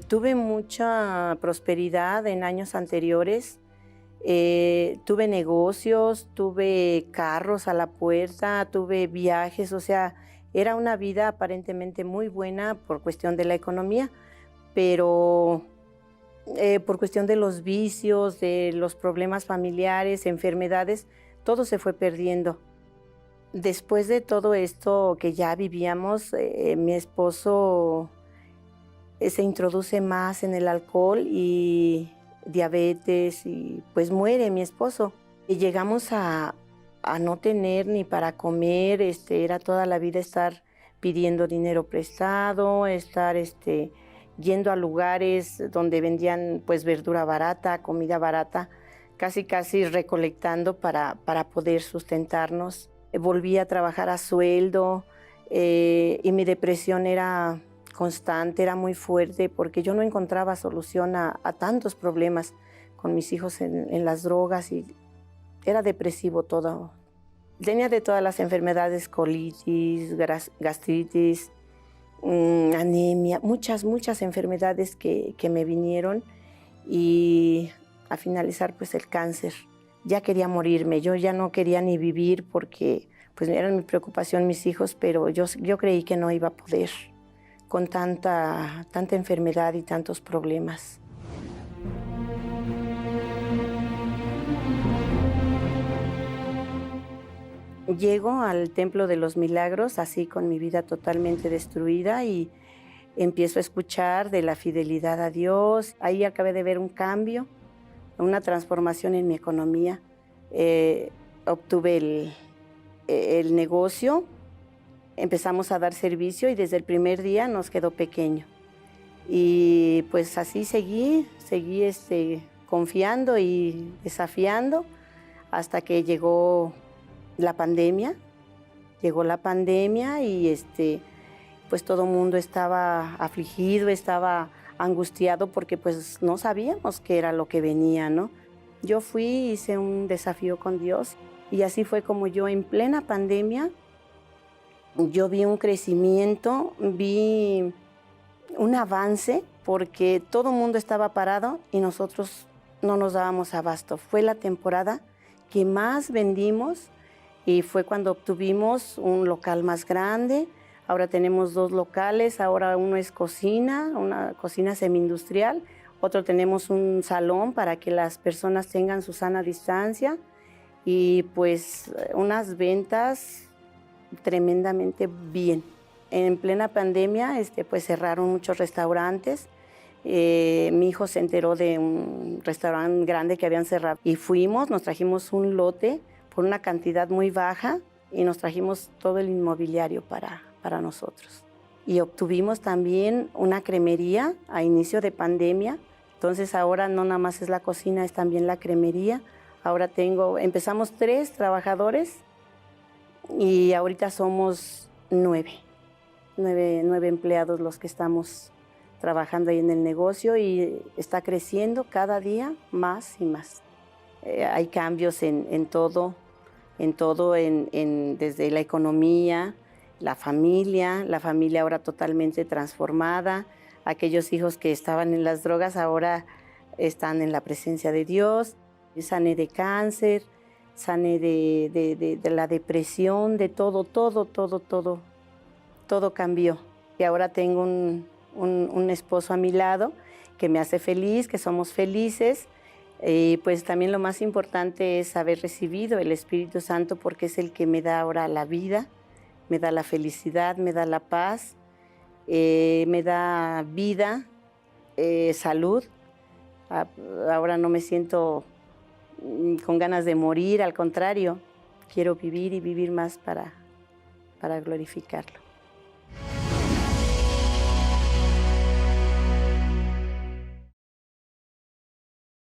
Tuve mucha prosperidad en años anteriores. Tuve negocios, tuve carros a la puerta, tuve viajes, o sea, era una vida aparentemente muy buena por cuestión de la economía, pero por cuestión de los vicios, de los problemas familiares, enfermedades, todo se fue perdiendo. Después de todo esto que ya vivíamos, mi esposo se introduce más en el alcohol y diabetes y pues muere mi esposo. Y llegamos a no tener ni para comer, era toda la vida estar pidiendo dinero prestado, estar yendo a lugares donde vendían pues verdura barata, comida barata, casi recolectando para poder sustentarnos. Volví a trabajar a sueldo y mi depresión era constante, era muy fuerte porque yo no encontraba solución a tantos problemas con mis hijos en las drogas y era depresivo todo. Tenía de todas las enfermedades, colitis, gastritis, anemia, muchas enfermedades que me vinieron y a finalizar pues el cáncer. Ya quería morirme, yo ya no quería ni vivir porque pues eran mi preocupación mis hijos, pero yo creí que no iba a poder con tanta enfermedad y tantos problemas. Llego al Templo de los Milagros, así con mi vida totalmente destruida, y empiezo a escuchar de la fidelidad a Dios. Ahí acabé de ver un cambio, una transformación en mi economía. Obtuve el negocio, empezamos a dar servicio y desde el primer día nos quedó pequeño. Y pues así seguí confiando y desafiando hasta que llegó la pandemia. Llegó la pandemia y pues todo el mundo estaba afligido, estaba angustiado porque pues no sabíamos qué era lo que venía, ¿no? Yo hice un desafío con Dios y así fue como yo en plena pandemia, yo vi un crecimiento, vi un avance porque todo el mundo estaba parado y nosotros no nos dábamos abasto. Fue la temporada que más vendimos y fue cuando obtuvimos un local más grande. Ahora tenemos 2 locales, ahora uno es cocina, una cocina semi-industrial, otro tenemos un salón para que las personas tengan su sana distancia y pues unas ventas tremendamente bien. En plena pandemia pues cerraron muchos restaurantes. Mi hijo se enteró de un restaurante grande que habían cerrado y fuimos, nos trajimos un lote por una cantidad muy baja y nos trajimos todo el inmobiliario para nosotros. Y obtuvimos también una cremería a inicio de pandemia. Entonces ahora no nada más es la cocina, es también la cremería. Ahora empezamos 3 trabajadores y ahorita somos 9 empleados los que estamos trabajando ahí en el negocio y está creciendo cada día más y más. Hay cambios en todo, desde la economía, la familia ahora totalmente transformada. Aquellos hijos que estaban en las drogas ahora están en la presencia de Dios. Sané de cáncer, sané de la depresión, de todo cambió. Y ahora tengo un esposo a mi lado que me hace feliz, que somos felices. Y pues también lo más importante es haber recibido el Espíritu Santo porque es el que me da ahora la vida, me da la felicidad, me da la paz, me da vida, salud. Ahora no me siento con ganas de morir, al contrario, quiero vivir y vivir más para glorificarlo.